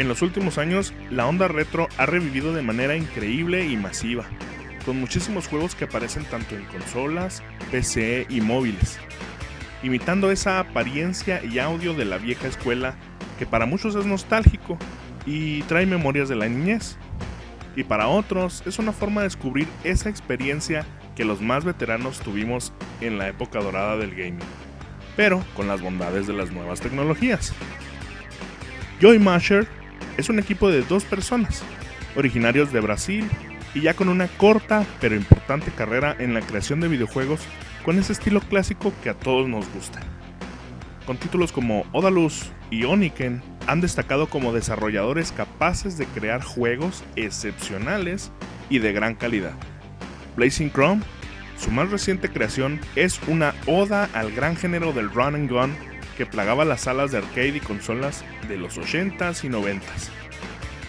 En los últimos años, la onda retro ha revivido de manera increíble y masiva, con muchísimos juegos que aparecen tanto en consolas, PC y móviles, imitando esa apariencia y audio de la vieja escuela que para muchos es nostálgico y trae memorias de la niñez, y para otros es una forma de descubrir esa experiencia que los más veteranos tuvimos en la época dorada del gaming, pero con las bondades de las nuevas tecnologías. Joy Masher es un equipo de 2 personas, originarios de Brasil y ya con una corta pero importante carrera en la creación de videojuegos con ese estilo clásico que a todos nos gusta. Con títulos como Odalus y Oniken han destacado como desarrolladores capaces de crear juegos excepcionales y de gran calidad. Blazing Chrome, su más reciente creación, es una oda al gran género del run and gun que plagaba las salas de arcade y consolas de los 80s y 90s,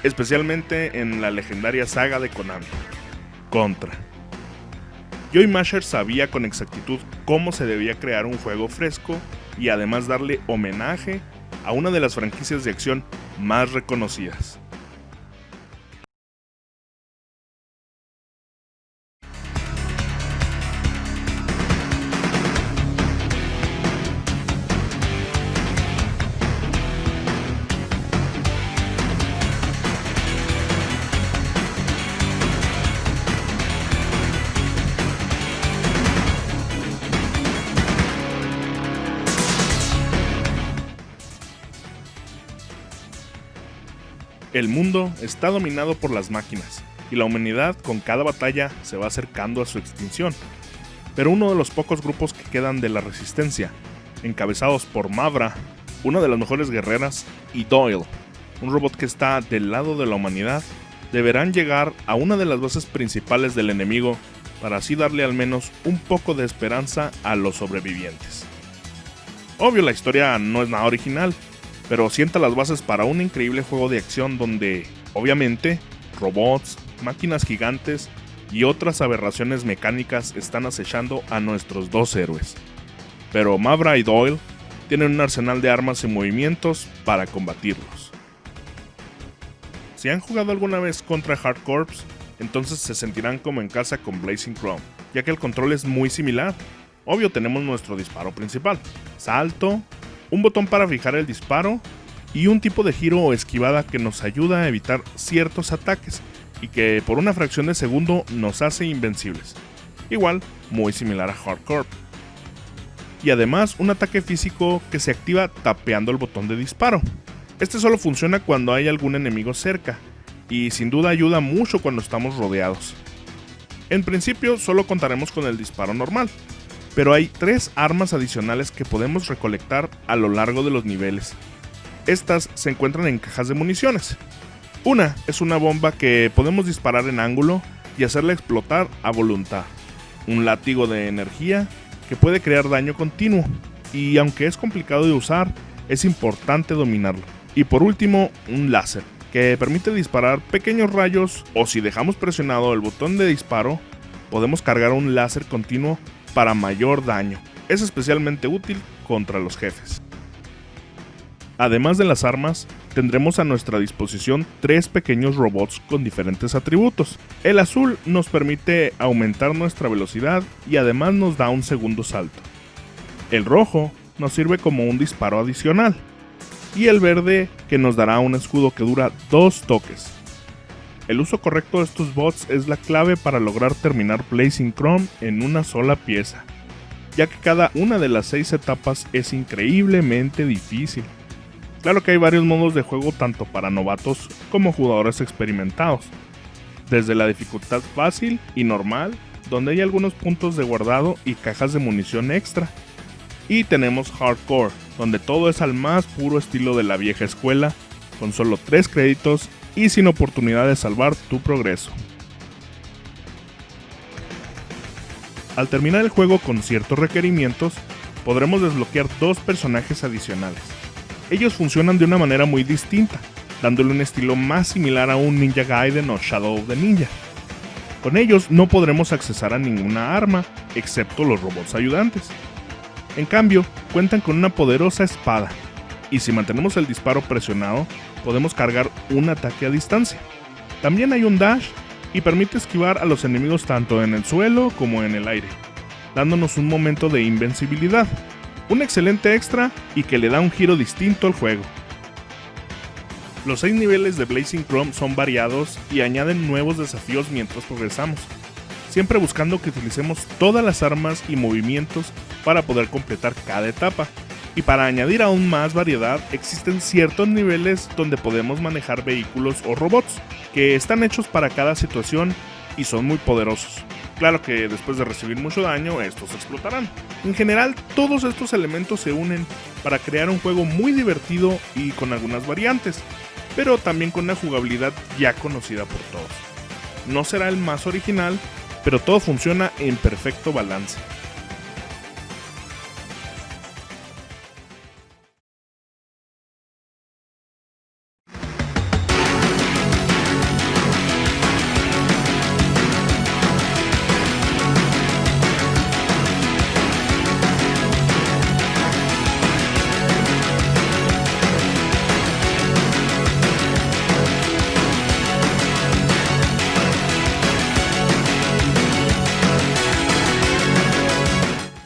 especialmente en la legendaria saga de Konami, Contra. Joy Masher sabía con exactitud cómo se debía crear un juego fresco y además darle homenaje a una de las franquicias de acción más reconocidas. El mundo está dominado por las máquinas, y la humanidad con cada batalla se va acercando a su extinción. Pero uno de los pocos grupos que quedan de la resistencia, encabezados por Mavra, una de las mejores guerreras, y Doyle, un robot que está del lado de la humanidad, deberán llegar a una de las bases principales del enemigo para así darle al menos un poco de esperanza a los sobrevivientes. Obvio, la historia no es nada original, pero sienta las bases para un increíble juego de acción donde, obviamente, robots, máquinas gigantes y otras aberraciones mecánicas están acechando a nuestros 2 héroes. Pero Mavra y Doyle tienen un arsenal de armas y movimientos para combatirlos. Si han jugado alguna vez contra Hard Corps, entonces se sentirán como en casa con Blazing Chrome, ya que el control es muy similar. Obvio, tenemos nuestro disparo principal, salto, un botón para fijar el disparo y un tipo de giro o esquivada que nos ayuda a evitar ciertos ataques y que por una fracción de segundo nos hace invencibles. Igual, muy similar a Hardcore. Y además un ataque físico que se activa tapeando el botón de disparo. Este solo funciona cuando hay algún enemigo cerca y sin duda ayuda mucho cuando estamos rodeados. En principio solo contaremos con el disparo normal, pero hay 3 armas adicionales que podemos recolectar a lo largo de los niveles. Estas se encuentran en cajas de municiones. Una es una bomba que podemos disparar en ángulo y hacerla explotar a voluntad. Un látigo de energía que puede crear daño continuo y aunque es complicado de usar, es importante dominarlo. Y por último, un láser que permite disparar pequeños rayos o si dejamos presionado el botón de disparo, podemos cargar un láser continuo para mayor daño. Es especialmente útil contra los jefes. Además de las armas, tendremos a nuestra disposición 3 pequeños robots con diferentes atributos. El azul nos permite aumentar nuestra velocidad y además nos da un segundo salto. El rojo nos sirve como un disparo adicional. Y el verde que nos dará un escudo que dura 2 toques. El uso correcto de estos bots es la clave para lograr terminar Blazing Chrome en una sola pieza, ya que cada una de las 6 etapas es increíblemente difícil. Claro que hay varios modos de juego tanto para novatos como jugadores experimentados, desde la dificultad fácil y normal, donde hay algunos puntos de guardado y cajas de munición extra, y tenemos Hardcore, donde todo es al más puro estilo de la vieja escuela, con solo 3 créditos y sin oportunidad de salvar tu progreso. Al terminar el juego con ciertos requerimientos, podremos desbloquear 2 personajes adicionales. Ellos funcionan de una manera muy distinta, dándole un estilo más similar a un Ninja Gaiden o Shadow of the Ninja. Con ellos no podremos accesar a ninguna arma, excepto los robots ayudantes. En cambio, cuentan con una poderosa espada, y si mantenemos el disparo presionado, podemos cargar un ataque a distancia. También hay un dash y permite esquivar a los enemigos tanto en el suelo como en el aire, dándonos un momento de invencibilidad, un excelente extra y que le da un giro distinto al juego. Los 6 niveles de Blazing Chrome son variados y añaden nuevos desafíos mientras progresamos, siempre buscando que utilicemos todas las armas y movimientos para poder completar cada etapa. Y para añadir aún más variedad, existen ciertos niveles donde podemos manejar vehículos o robots, que están hechos para cada situación y son muy poderosos. Claro que después de recibir mucho daño, estos explotarán. En general, todos estos elementos se unen para crear un juego muy divertido y con algunas variantes, pero también con una jugabilidad ya conocida por todos. No será el más original, pero todo funciona en perfecto balance.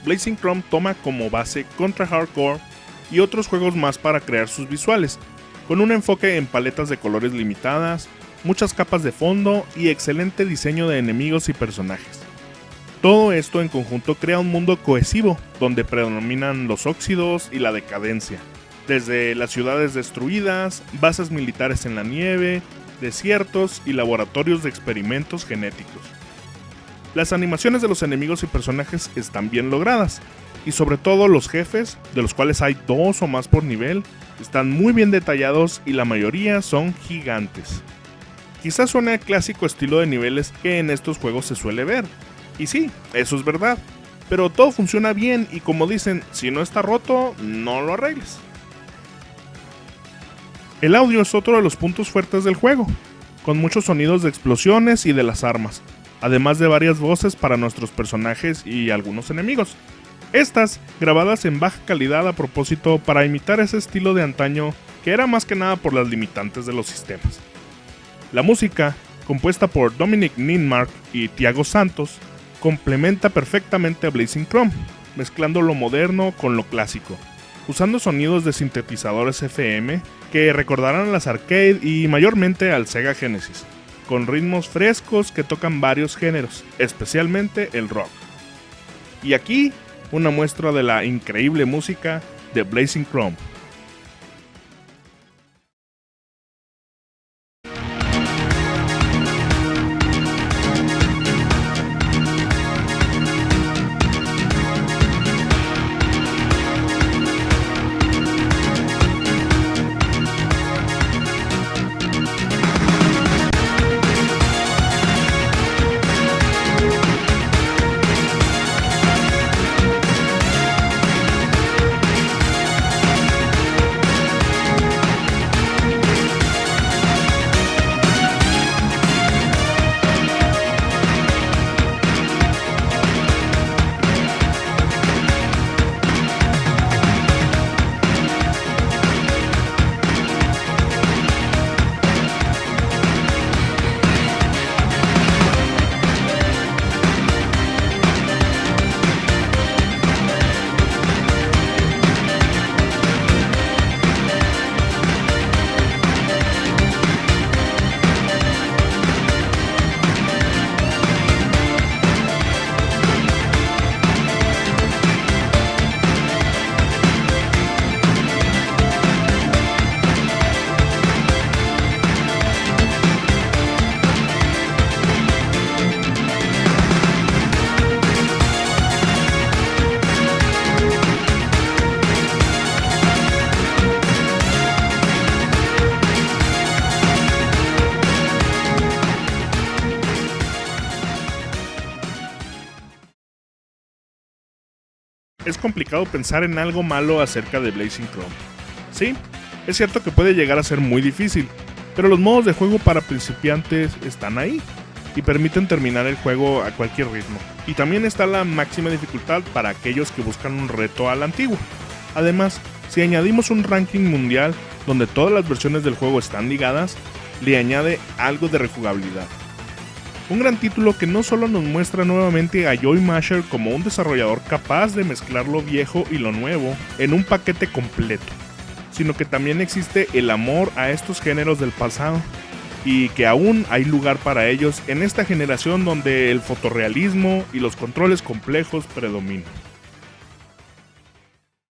Blazing Chrome toma como base Contra Hardcore y otros juegos más para crear sus visuales, con un enfoque en paletas de colores limitadas, muchas capas de fondo y excelente diseño de enemigos y personajes. Todo esto en conjunto crea un mundo cohesivo, donde predominan los óxidos y la decadencia, desde las ciudades destruidas, bases militares en la nieve, desiertos y laboratorios de experimentos genéticos. Las animaciones de los enemigos y personajes están bien logradas, y sobre todo los jefes, de los cuales hay 2 o más por nivel, están muy bien detallados y la mayoría son gigantes. Quizás suene a clásico estilo de niveles que en estos juegos se suele ver, y sí, eso es verdad, pero todo funciona bien y como dicen, si no está roto, no lo arregles. El audio es otro de los puntos fuertes del juego, con muchos sonidos de explosiones y de las armas, además de varias voces para nuestros personajes y algunos enemigos. Estas grabadas en baja calidad a propósito para imitar ese estilo de antaño que era más que nada por las limitantes de los sistemas. La música, compuesta por Dominic Nidmark y Thiago Santos, complementa perfectamente a Blazing Chrome, mezclando lo moderno con lo clásico, usando sonidos de sintetizadores FM que recordarán a las arcade y mayormente al Sega Genesis, con ritmos frescos que tocan varios géneros, especialmente el rock. Y aquí, una muestra de la increíble música de Blazing Chrome. Es complicado pensar en algo malo acerca de Blazing Chrome. Sí, es cierto que puede llegar a ser muy difícil, pero los modos de juego para principiantes están ahí y permiten terminar el juego a cualquier ritmo. Y también está la máxima dificultad para aquellos que buscan un reto a la antigua. Además, si añadimos un ranking mundial, donde todas las versiones del juego están ligadas, le añade algo de rejugabilidad. Un gran título que no solo nos muestra nuevamente a Joey Masher como un desarrollador capaz de mezclar lo viejo y lo nuevo en un paquete completo, sino que también existe el amor a estos géneros del pasado, y que aún hay lugar para ellos en esta generación donde el fotorrealismo y los controles complejos predominan.